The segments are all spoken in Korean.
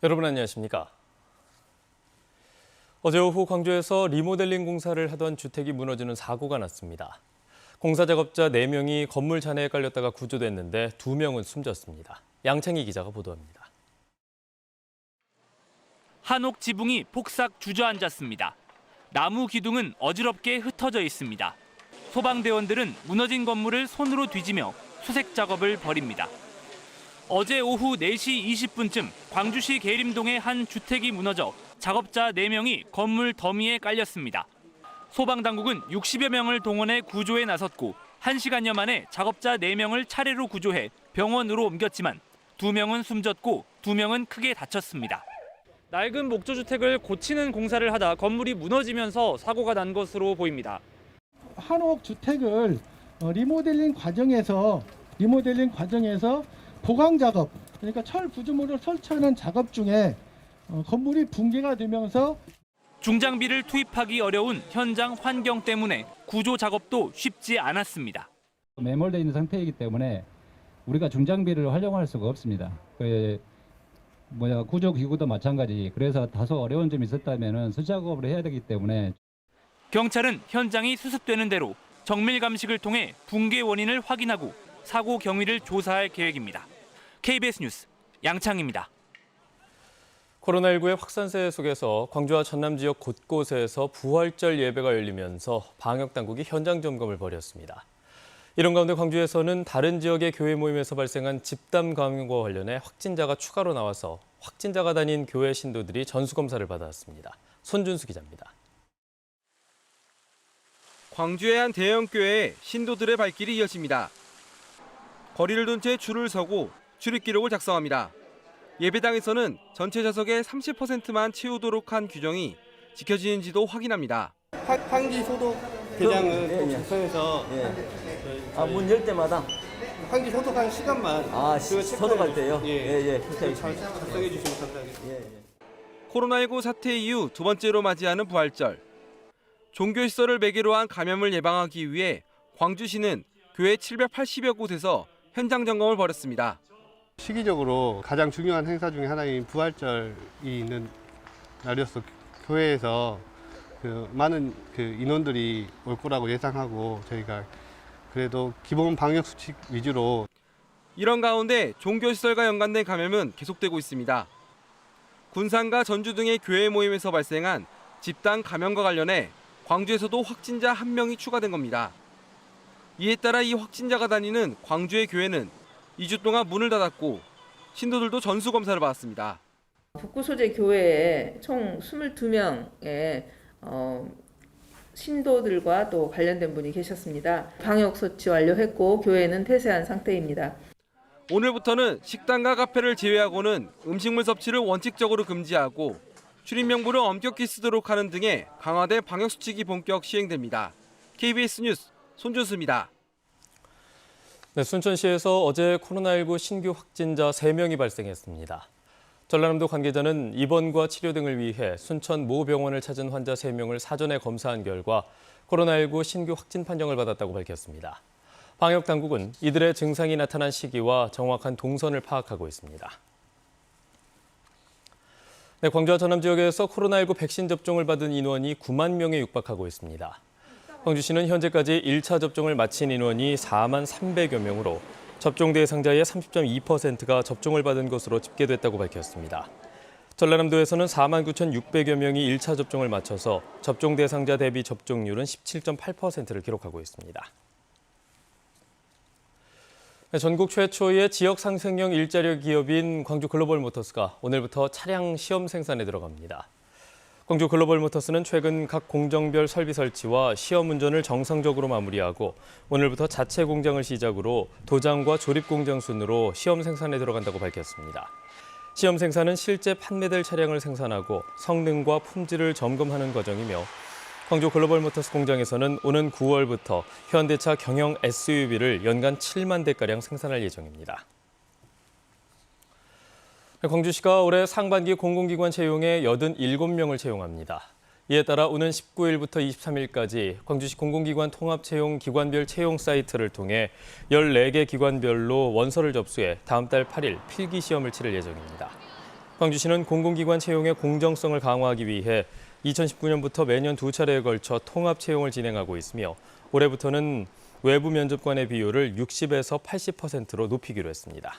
여러분 안녕하십니까? 어제 오후 광주에서 리모델링 공사를 하던 주택이 무너지는 사고가 났습니다. 공사 작업자 4명이 건물 잔해에 깔렸다가 구조됐는데 2명은 숨졌습니다. 양창희 기자가 보도합니다. 한옥 지붕이 폭삭 주저앉았습니다. 나무 기둥은 어지럽게 흩어져 있습니다. 소방대원들은 무너진 건물을 손으로 뒤지며 수색 작업을 벌입니다. 어제 오후 4시 20분쯤 광주시 계림동의 한 주택이 무너져 작업자 4명이 건물 더미에 깔렸습니다. 소방당국은 60여 명을 동원해 구조에 나섰고 1시간여 만에 작업자 4명을 차례로 구조해 병원으로 옮겼지만 2명은 숨졌고 2명은 크게 다쳤습니다. 낡은 목조주택을 고치는 공사를 하다 건물이 무너지면서 사고가 난 것으로 보입니다. 한옥 주택을 리모델링 과정에서 보강 작업, 그러니까 철 구조물을 설치하는 작업 중에 건물이 붕괴가 되면서 중장비를 투입하기 어려운 현장 환경 때문에 구조 작업도 쉽지 않았습니다. 매몰되어 있는 상태이기 때문에 우리가 중장비를 활용할 수가 없습니다. 구조 기구도 마찬가지. 그래서 다소 어려운 점이 있었다면 수작업을 해야 되기 때문에 경찰은 현장이 수습되는 대로 정밀 감식을 통해 붕괴 원인을 확인하고 사고 경위를 조사할 계획입니다. KBS 뉴스 양창입니다. 코로나19의 확산세 속에서 광주와 전남 지역 곳곳에서 부활절 예배가 열리면서 방역당국이 현장 점검을 벌였습니다. 이런 가운데 광주에서는 다른 지역의 교회 모임에서 발생한 집단 감염과 관련해 확진자가 추가로 나와서 확진자가 다닌 교회 신도들이 전수검사를 받았습니다. 손준수 기자입니다. 광주의 한 대형 교회에 신도들의 발길이 이어집니다. 거리를 둔 채 줄을 서고 출입 기록을 작성합니다. 예배당에서는 전체 좌석의 30%만 채우도록 한 규정이 지켜지는지도 확인합니다. 환기 소독 대장은 꼭 작성해서 문 열 때마다 환기 소독하는 시간만 소독할 때요? 작성해 주시면 감사하겠습니다. 코로나19 사태 이후 두 번째로 맞이하는 부활절. 종교시설을 매개로 한 감염을 예방하기 위해 광주시는 교회 780여 곳에서 현장 점검을 벌였습니다. 시기적으로 가장 중요한 행사 중에 하나인 부활절이 있는 날이어서 교회에서 많은 인원들이 올 거라고 예상하고 저희가 그래도 기본 방역 수칙 위주로. 이런 가운데 종교시설과 연관된 감염은 계속되고 있습니다. 군산과 전주 등의 교회 모임에서 발생한 집단 감염과 관련해 광주에서도 확진자 1명이 추가된 겁니다. 이에 따라 이 확진자가 다니는 광주의 교회는 2주 동안 문을 닫았고 신도들도 전수검사를 받았습니다. 북구 소재 교회에 총 22명의 신도들과 또 관련된 분이 계셨습니다. 방역措치 완료했고 교회는 폐쇄한 상태입니다. 오늘부터는 식당과 카페를 제외하고는 음식물 섭취를 원칙적으로 금지하고 출입 명부를 엄격히 쓰도록 하는 등의 강화된 방역수칙이 본격 시행됩니다. KBS 뉴스 손준수입니다. 네, 순천시에서 어제 코로나19 신규 확진자 3명이 발생했습니다. 전라남도 관계자는 입원과 치료 등을 위해 순천 모 병원을 찾은 환자 3명을 사전에 검사한 결과 코로나19 신규 확진 판정을 받았다고 밝혔습니다. 방역당국은 이들의 증상이 나타난 시기와 정확한 동선을 파악하고 있습니다. 네, 광주와 전남 지역에서 코로나19 백신 접종을 받은 인원이 9만 명에 육박하고 있습니다. 광주시는 현재까지 1차 접종을 마친 인원이 4만 300여 명으로 접종 대상자의 30.2%가 접종을 받은 것으로 집계됐다고 밝혔습니다. 전라남도에서는 4만 9,600여 명이 1차 접종을 마쳐서 접종 대상자 대비 접종률은 17.8%를 기록하고 있습니다. 전국 최초의 지역 상생형 일자리 기업인 광주 글로벌모터스가 오늘부터 차량 시험 생산에 들어갑니다. 광주 글로벌모터스는 최근 각 공정별 설비 설치와 시험 운전을 정상적으로 마무리하고 오늘부터 자체 공장을 시작으로 도장과 조립 공장 순으로 시험 생산에 들어간다고 밝혔습니다. 시험 생산은 실제 판매될 차량을 생산하고 성능과 품질을 점검하는 과정이며 광주 글로벌모터스 공장에서는 오는 9월부터 현대차 경영 SUV를 연간 7만 대가량 생산할 예정입니다. 광주시가 올해 상반기 공공기관 채용에 87명을 채용합니다. 이에 따라 오는 19일부터 23일까지 광주시 공공기관 통합채용 기관별 채용 사이트를 통해 14개 기관별로 원서를 접수해 다음 달 8일 필기시험을 치를 예정입니다. 광주시는 공공기관 채용의 공정성을 강화하기 위해 2019년부터 매년 2차례에 걸쳐 통합 채용을 진행하고 있으며 올해부터는 외부 면접관의 비율을 60에서 80%로 높이기로 했습니다.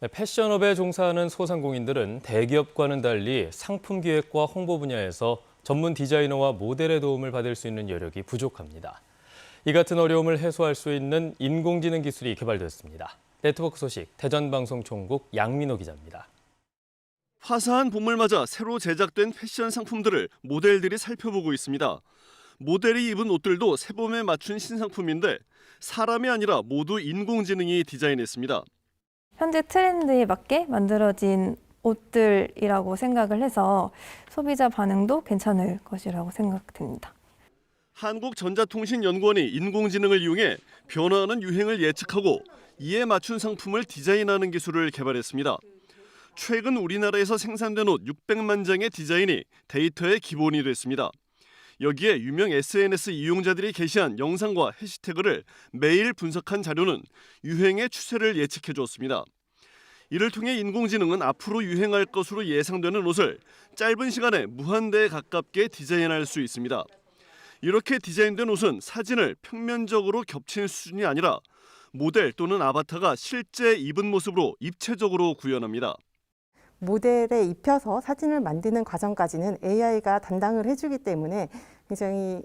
패션업에 종사하는 소상공인들은 대기업과는 달리 상품 기획과 홍보 분야에서 전문 디자이너와 모델의 도움을 받을 수 있는 여력이 부족합니다. 이 같은 어려움을 해소할 수 있는 인공지능 기술이 개발됐습니다. 네트워크 소식 대전방송총국 양민호 기자입니다. 화사한 봄을 맞아 새로 제작된 패션 상품들을 모델들이 살펴보고 있습니다. 모델이 입은 옷들도 새봄에 맞춘 신상품인데 사람이 아니라 모두 인공지능이 디자인했습니다. 현재 트렌드에 맞게 만들어진 옷들이라고 생각을 해서 소비자 반응도 괜찮을 것이라고 생각됩니다. 한국전자통신연구원이 인공지능을 이용해 변화하는 유행을 예측하고 이에 맞춘 상품을 디자인하는 기술을 개발했습니다. 최근 우리나라에서 생산된 옷 600만 장의 디자인이 데이터의 기본이 됐습니다. 여기에 유명 SNS 이용자들이 게시한 영상과 해시태그를 매일 분석한 자료는 유행의 추세를 예측해 주었습니다. 이를 통해 인공지능은 앞으로 유행할 것으로 예상되는 옷을 짧은 시간에 무한대에 가깝게 디자인할 수 있습니다. 이렇게 디자인된 옷은 사진을 평면적으로 겹친 수준이 아니라 모델 또는 아바타가 실제 입은 모습으로 입체적으로 구현합니다. 모델에 입혀서 사진을 만드는 과정까지는 AI가 담당을 해주기 때문에 굉장히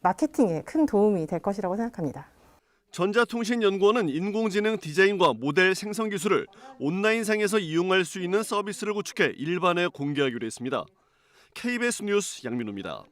마케팅에 큰 도움이 될 것이라고 생각합니다. 전자통신연구원은 인공지능 디자인과 모델 생성 기술을 온라인상에서 이용할 수 있는 서비스를 구축해 일반에 공개하기로 했습니다. KBS 뉴스 양민호입니다.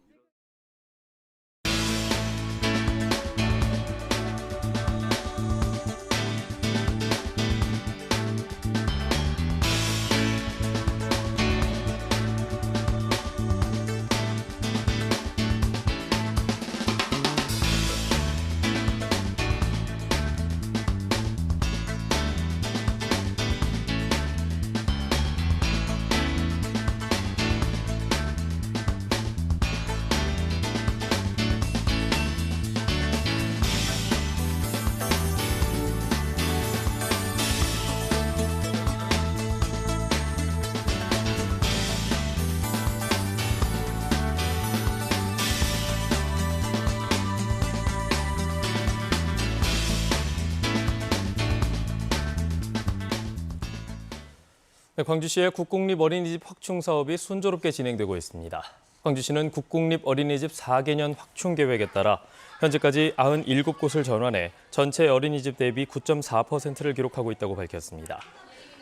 광주시의 국공립 어린이집 확충 사업이 순조롭게 진행되고 있습니다. 광주시는 국공립 어린이집 4개년 확충 계획에 따라 현재까지 97곳을 전환해 전체 어린이집 대비 9.4%를 기록하고 있다고 밝혔습니다.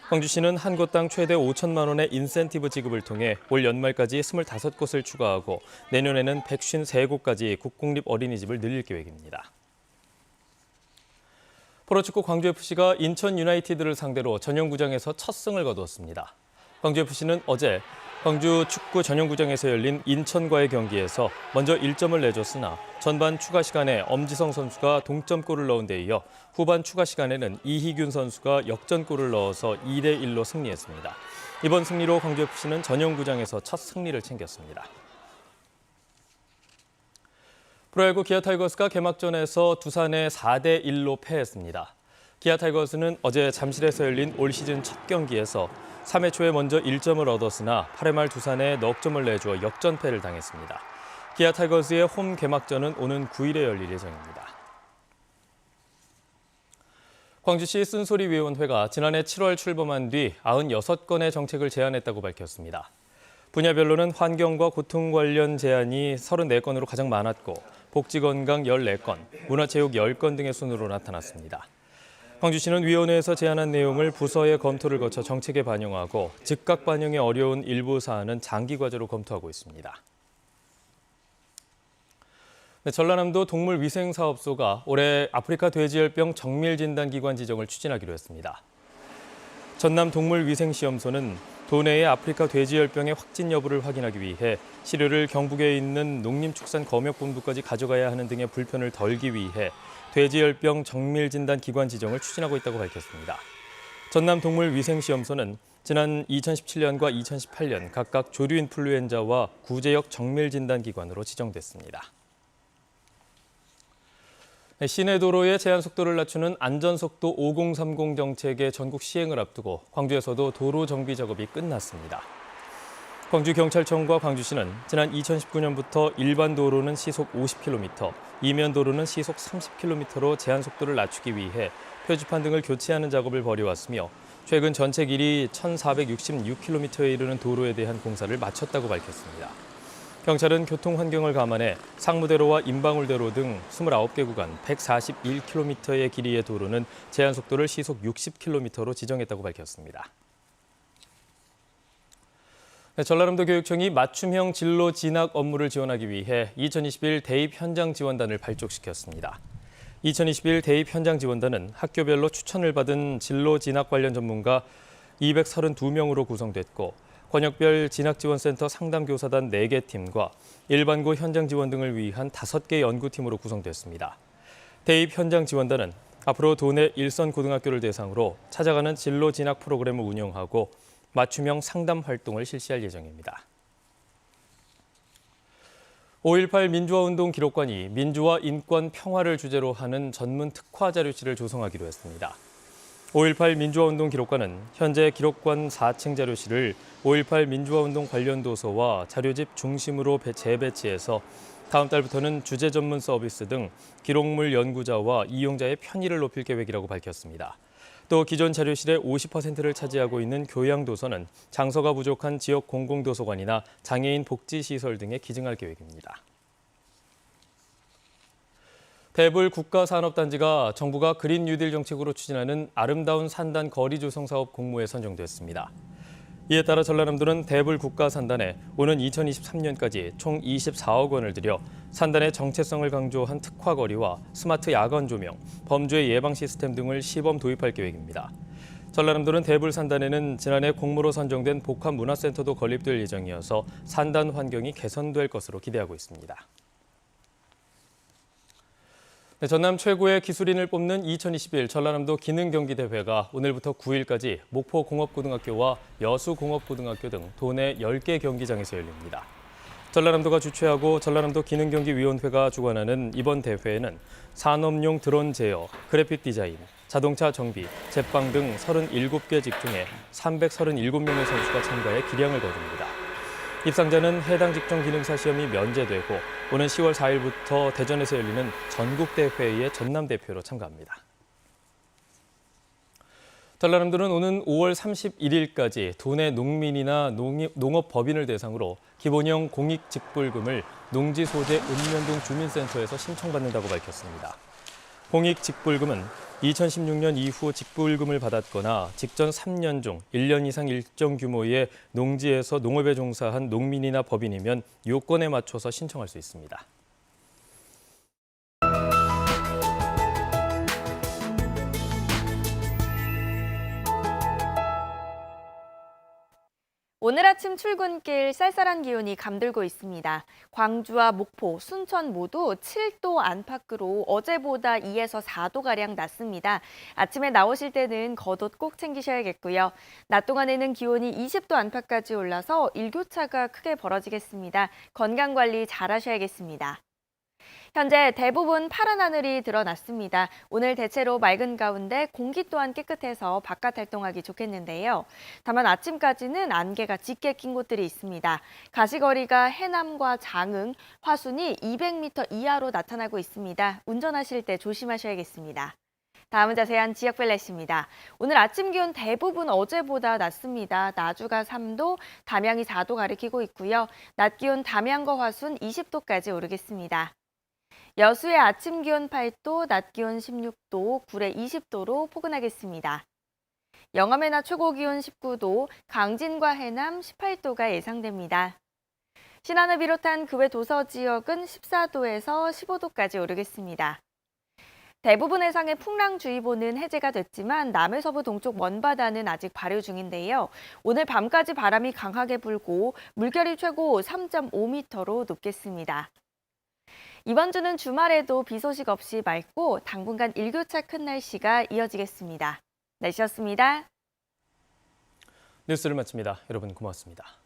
광주시는 한 곳당 최대 5천만 원의 인센티브 지급을 통해 올 연말까지 25곳을 추가하고 내년에는 153곳까지 국공립 어린이집을 늘릴 계획입니다. 프로축구 광주FC가 인천 유나이티드를 상대로 전용구장에서 첫 승을 거두었습니다. 광주FC는 어제 광주 축구 전용구장에서 열린 인천과의 경기에서 먼저 1점을 내줬으나 전반 추가 시간에 엄지성 선수가 동점골을 넣은 데 이어 후반 추가 시간에는 이희균 선수가 역전골을 넣어서 2대1로 승리했습니다. 이번 승리로 광주FC는 전용구장에서 첫 승리를 챙겼습니다. 프로야구 기아 타이거스가 개막전에서 두산에 4대1로 패했습니다. 기아 타이거스는 어제 잠실에서 열린 올 시즌 첫 경기에서 3회 초에 먼저 1점을 얻었으나 8회 말 두산에 넉 점을 내주어 역전패를 당했습니다. 기아 타이거스의 홈 개막전은 오는 9일에 열릴 예정입니다. 광주시 쓴소리위원회가 지난해 7월 출범한 뒤 96건의 정책을 제안했다고 밝혔습니다. 분야별로는 환경과 고통 관련 제안이 34건으로 가장 많았고 복지건강 14건, 문화체육 10건 등의 순으로 나타났습니다. 광주시는 위원회에서 제안한 내용을 부서의 검토를 거쳐 정책에 반영하고 즉각 반영이 어려운 일부 사안은 장기 과제로 검토하고 있습니다. 전라남도 동물위생사업소가 올해 아프리카 돼지열병 정밀진단기관 지정을 추진하기로 했습니다. 전남 동물위생시험소는 도내의 아프리카 돼지열병의 확진 여부를 확인하기 위해 시료를 경북에 있는 농림축산검역본부까지 가져가야 하는 등의 불편을 덜기 위해 돼지열병 정밀진단기관 지정을 추진하고 있다고 밝혔습니다. 전남 동물위생시험소는 지난 2017년과 2018년 각각 조류 인플루엔자와 구제역 정밀 진단 기관으로 지정됐습니다. 시내 도로의 제한 속도를 낮추는 안전속도 5030 정책의 전국 시행을 앞두고 광주에서도 도로 정비 작업이 끝났습니다. 광주경찰청과 광주시는 지난 2019년부터 일반 도로는 시속 50km, 이면 도로는 시속 30km로 제한 속도를 낮추기 위해 표지판 등을 교체하는 작업을 벌여왔으며 최근 전체 길이 1,466km에 이르는 도로에 대한 공사를 마쳤다고 밝혔습니다. 경찰은 교통 환경을 감안해 상무대로와 임방울대로 등 29개 구간 141km의 길이의 도로는 제한 속도를 시속 60km로 지정했다고 밝혔습니다. 전라남도 교육청이 맞춤형 진로 진학 업무를 지원하기 위해 2021 대입 현장 지원단을 발족시켰습니다. 2021 대입 현장 지원단은 학교별로 추천을 받은 진로 진학 관련 전문가 232명으로 구성됐고 권역별 진학지원센터 상담교사단 4개 팀과 일반고 현장 지원 등을 위한 5개 연구팀으로 구성됐습니다. 대입 현장 지원단은 앞으로 도내 일선 고등학교를 대상으로 찾아가는 진로 진학 프로그램을 운영하고 맞춤형 상담 활동을 실시할 예정입니다. 5.18 민주화운동 기록관이 민주화, 인권, 평화를 주제로 하는 전문 특화 자료실을 조성하기로 했습니다. 5.18 민주화운동 기록관은 현재 기록관 4층 자료실을 5.18 민주화운동 관련 도서와 자료집 중심으로 재배치해서 다음 달부터는 주제 전문 서비스 등 기록물 연구자와 이용자의 편의를 높일 계획이라고 밝혔습니다. 또 기존 자료실의 50%를 차지하고 있는 교양도서는 장소가 부족한 지역 공공도서관이나 장애인 복지시설 등에 기증할 계획입니다. 대불 국가산업단지가 정부가 그린 뉴딜 정책으로 추진하는 아름다운 산단 거리 조성 사업 공모에 선정됐습니다. 이에 따라 전라남도는 대불 국가산단에 오는 2023년까지 총 24억 원을 들여 산단의 정체성을 강조한 특화거리와 스마트 야간 조명, 범죄 예방 시스템 등을 시범 도입할 계획입니다. 전라남도는 대불 산단에는 지난해 공모로 선정된 복합문화센터도 건립될 예정이어서 산단 환경이 개선될 것으로 기대하고 있습니다. 전남 최고의 기술인을 뽑는 2021 전라남도 기능경기대회가 오늘부터 9일까지 목포공업고등학교와 여수공업고등학교 등 도내 10개 경기장에서 열립니다. 전라남도가 주최하고 전라남도 기능경기위원회가 주관하는 이번 대회에는 산업용 드론 제어, 그래픽 디자인, 자동차 정비, 제빵 등 37개 직종에 337명의 선수가 참가해 기량을 거둡니다. 입상자는 해당 직종 기능사 시험이 면제되고 오는 10월 4일부터 대전에서 열리는 전국대회의 전남대표로 참가합니다. 전라남도는 오는 5월 31일까지 도내 농민이나 농업법인을 대상으로 기본형 공익직불금을 농지 소재 읍면동 주민센터에서 신청받는다고 밝혔습니다. 공익직불금은 2016년 이후 직불금을 받았거나 직전 3년 중 1년 이상 일정 규모의 농지에서 농업에 종사한 농민이나 법인이면 요건에 맞춰서 신청할 수 있습니다. 오늘 아침 출근길 쌀쌀한 기온이 감돌고 있습니다. 광주와 목포, 순천 모두 7도 안팎으로 어제보다 2에서 4도가량 낮습니다. 아침에 나오실 때는 겉옷 꼭 챙기셔야겠고요. 낮 동안에는 기온이 20도 안팎까지 올라서 일교차가 크게 벌어지겠습니다. 건강관리 잘 하셔야겠습니다. 현재 대부분 파란 하늘이 드러났습니다. 오늘 대체로 맑은 가운데 공기 또한 깨끗해서 바깥 활동하기 좋겠는데요. 다만 아침까지는 안개가 짙게 낀 곳들이 있습니다. 가시거리가 해남과 장흥, 화순이 200m 이하로 나타나고 있습니다. 운전하실 때 조심하셔야겠습니다. 다음은 자세한 지역별 날씨입니다. 오늘 아침 기온 대부분 어제보다 낮습니다. 나주가 3도, 담양이 4도 가리키고 있고요. 낮 기온 담양과 화순 20도까지 오르겠습니다. 여수의 아침 기온 8도, 낮 기온 16도, 구례 20도로 포근하겠습니다. 영암의 낮 최고 기온 19도, 강진과 해남 18도가 예상됩니다. 신안을 비롯한 그 외 도서 지역은 14도에서 15도까지 오르겠습니다. 대부분 해상의 풍랑주의보는 해제가 됐지만 남해서부 동쪽 먼바다는 아직 발효 중인데요. 오늘 밤까지 바람이 강하게 불고 물결이 최고 3.5m로 높겠습니다. 이번 주는 주말에도 비 소식 없이 맑고 당분간 일교차 큰 날씨가 이어지겠습니다. 날씨였습니다. 뉴스를 마칩니다. 여러분 고맙습니다.